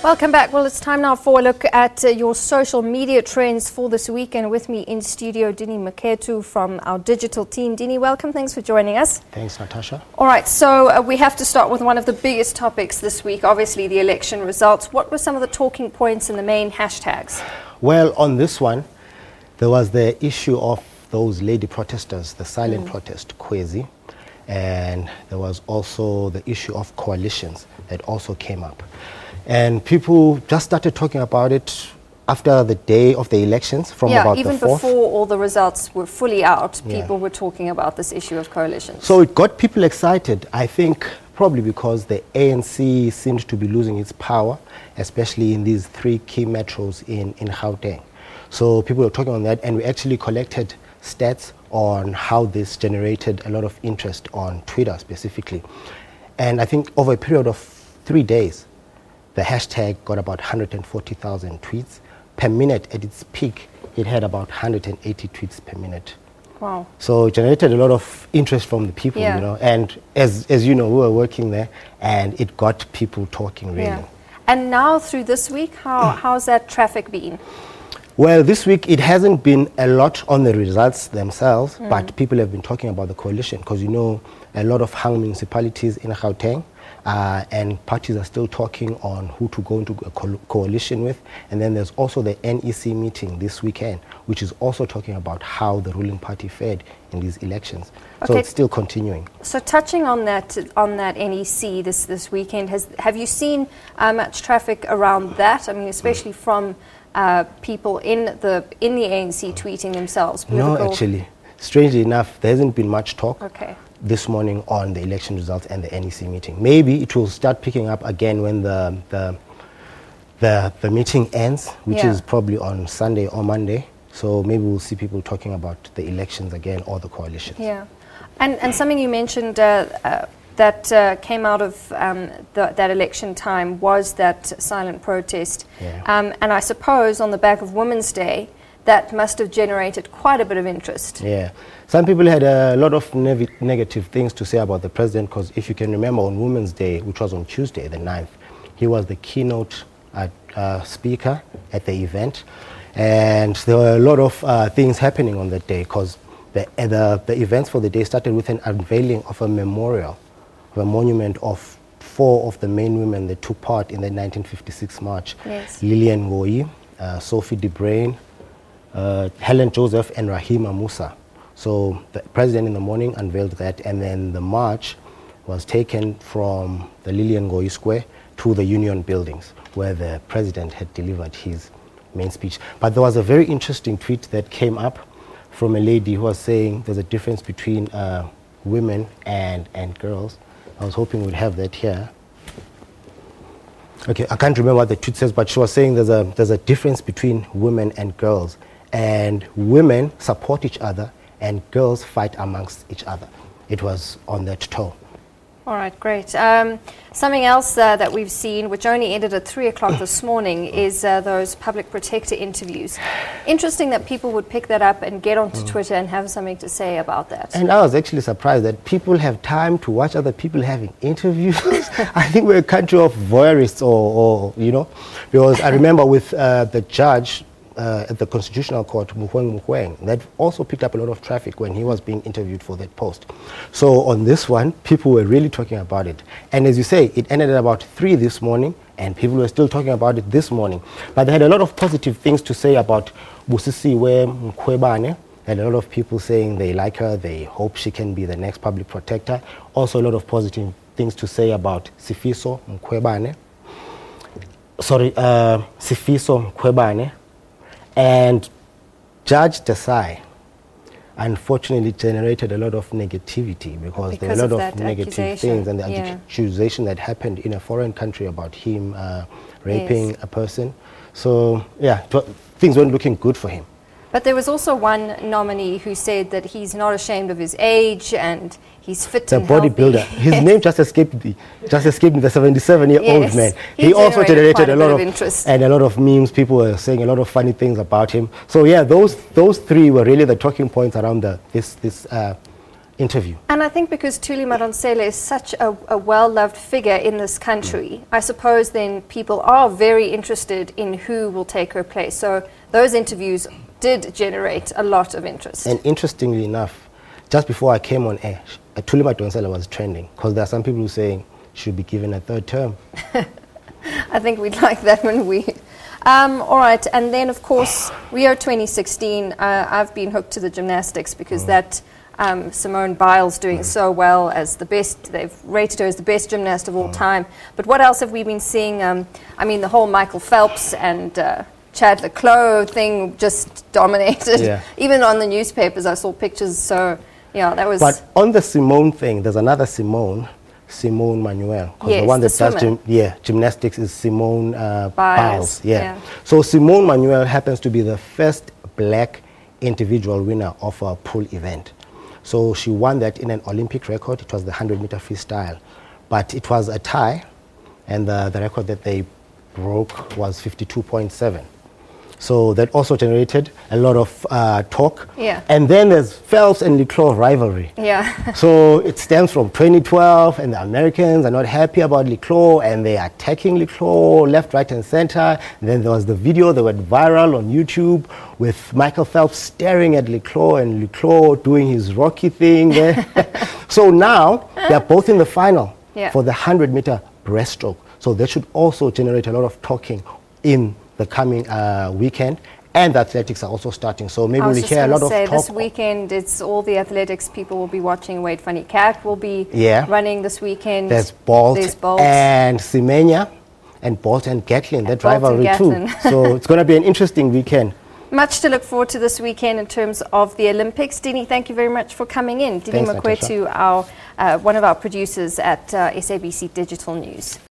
Welcome back. Well, it's time now for a look at your social media trends for this week. And with me in studio, Mekuto from our digital team. Dini, welcome. Thanks for joining us. Thanks, Natasha. All right, so we have to start with one of the biggest topics this week, obviously the election results. What were some of the talking points and the main hashtags? Well, on this one, there was the issue of those lady protesters, the silent protest, Kwezi. And there was also the issue of coalitions that also came up. And people just started talking about it after the day of the elections from about the 4th. Yeah, even before all the results were fully out, people were talking about this issue of coalitions. So it got people excited, I think, probably because the ANC seemed to be losing its power, especially in these 3 key metros in Gauteng. So people were talking on that, and we actually collected stats on how this generated a lot of interest on Twitter specifically. And I think over a period of 3 days, the hashtag got about 140,000 tweets. Per minute, at its peak, it had about 180 tweets per minute. Wow. So it generated a lot of interest from the people, you know. And as you know, we were working there, and it got people talking, really. Yeah. And now through this week, how's that traffic been? Well, this week, it hasn't been a lot on the results themselves, but people have been talking about the coalition, because, you know, a lot of hung municipalities in Gauteng, and parties are still talking on who to go into a coalition with. And then there's also the NEC meeting this weekend, which is also talking about how the ruling party fared in these elections. Okay. So it's still continuing. So touching on that NEC this weekend, have you seen much traffic around that? I mean, especially from people in the ANC tweeting themselves? No, actually. Strangely enough, there hasn't been much talk. Okay. This morning on the election results and the NEC meeting. Maybe it will start picking up again when the meeting ends, which is probably on Sunday or Monday. So maybe we'll see people talking about the elections again or the coalitions. Yeah, and something you mentioned that came out of that election time was that silent protest. Yeah. And I suppose on the back of Women's Day, that must have generated quite a bit of interest. Yeah. Some people had a lot of negative things to say about the president, because if you can remember on Women's Day, which was on Tuesday, the 9th, he was the keynote speaker at the event. And there were a lot of things happening on that day, because the events for the day started with an unveiling of a memorial, of a monument of 4 of the main women that took part in the 1956 march. Yes. Lillian Ngoyi, Sophie de Bruyn, Helen Joseph, and Rahima Musa. So the president in the morning unveiled that, and then the march was taken from the Lillian Ngoyi Square to the Union buildings, where the president had delivered his main speech. But there was a very interesting tweet that came up from a lady who was saying there's a difference between women and girls. I was hoping we'd have that here. Okay, I can't remember what the tweet says, but she was saying there's a difference between women and girls. And women support each other, and girls fight amongst each other. It was on that tone. All right, great. Something else that we've seen, which only ended at 3 o'clock this morning, is those public protector interviews. Interesting that people would pick that up and get onto Twitter and have something to say about that. And I was actually surprised that people have time to watch other people having interviews. I think we're a country of voyeurists, or you know, because I remember with the judge at the Constitutional Court, Muhweng, that also picked up a lot of traffic when he was being interviewed for that post. So on this one, people were really talking about it. And as you say, it ended at about 3 this morning, and people were still talking about it this morning. But they had a lot of positive things to say about Busisiwe Mkhwebane. And a lot of people saying they like her, they hope she can be the next public protector. Also a lot of positive things to say about Sifiso Mkhwebane. Sifiso Mkhwebane. And Judge Desai, unfortunately, generated a lot of negativity because there were a lot of negative things, and the accusation that happened in a foreign country about him raping a person. So, yeah, things weren't looking good for him. But there was also one nominee who said that he's not ashamed of his age and he's fit and healthy. The bodybuilder. His name just escaped me. The 77-year-old man. He also generated a lot of interest and a lot of memes. People were saying a lot of funny things about him. So yeah, those 3 were really the talking points around this interview. And I think because Thuli Madonsela is such a well-loved figure in this country, I suppose then people are very interested in who will take her place. So those interviews did generate a lot of interest. And interestingly enough, just before I came on air, Thuli Madonsela was trending, because there are some people who are saying she should be given a third term. I think we'd like that when we... all right, and then of course, Rio 2016, I've been hooked to the gymnastics because that Simone Biles doing so well as the best, they've rated her as the best gymnast of all time. But what else have we been seeing? I mean, the whole Michael Phelps and Chad Leclos thing just dominated. Yeah. Even on the newspapers, I saw pictures, so yeah, that was... But on the Simone thing, there's another Simone Manuel. Yes, the one that does gymnastics is Simone Biles. Yeah. So Simone Manuel happens to be the first black individual winner of a pool event. So she won that in an Olympic record. It was the 100-meter freestyle. But it was a tie, and the record that they broke was 52.7. So that also generated a lot of talk. Yeah. And then there's Phelps and Leclos rivalry. Yeah. So it stems from 2012, and the Americans are not happy about Leclos, and they are attacking Leclos left, right, and center. And then there was the video that went viral on YouTube with Michael Phelps staring at Leclos and Leclos doing his Rocky thing there. So now they're both in the final for the 100-meter breaststroke. So that should also generate a lot of talking in the coming weekend, and the athletics are also starting. So maybe we'll hear a lot of talk. This weekend, it's all the athletics people will be watching. Wade van Niekerk will be running this weekend. There's Bolt and Semenya, and Bolt and Gatlin, that rivalry too. So it's going to be an interesting weekend. Much to look forward to this weekend in terms of the Olympics. Dini, thank you very much for coming in. Dini Mekuto, one of our producers at SABC Digital News.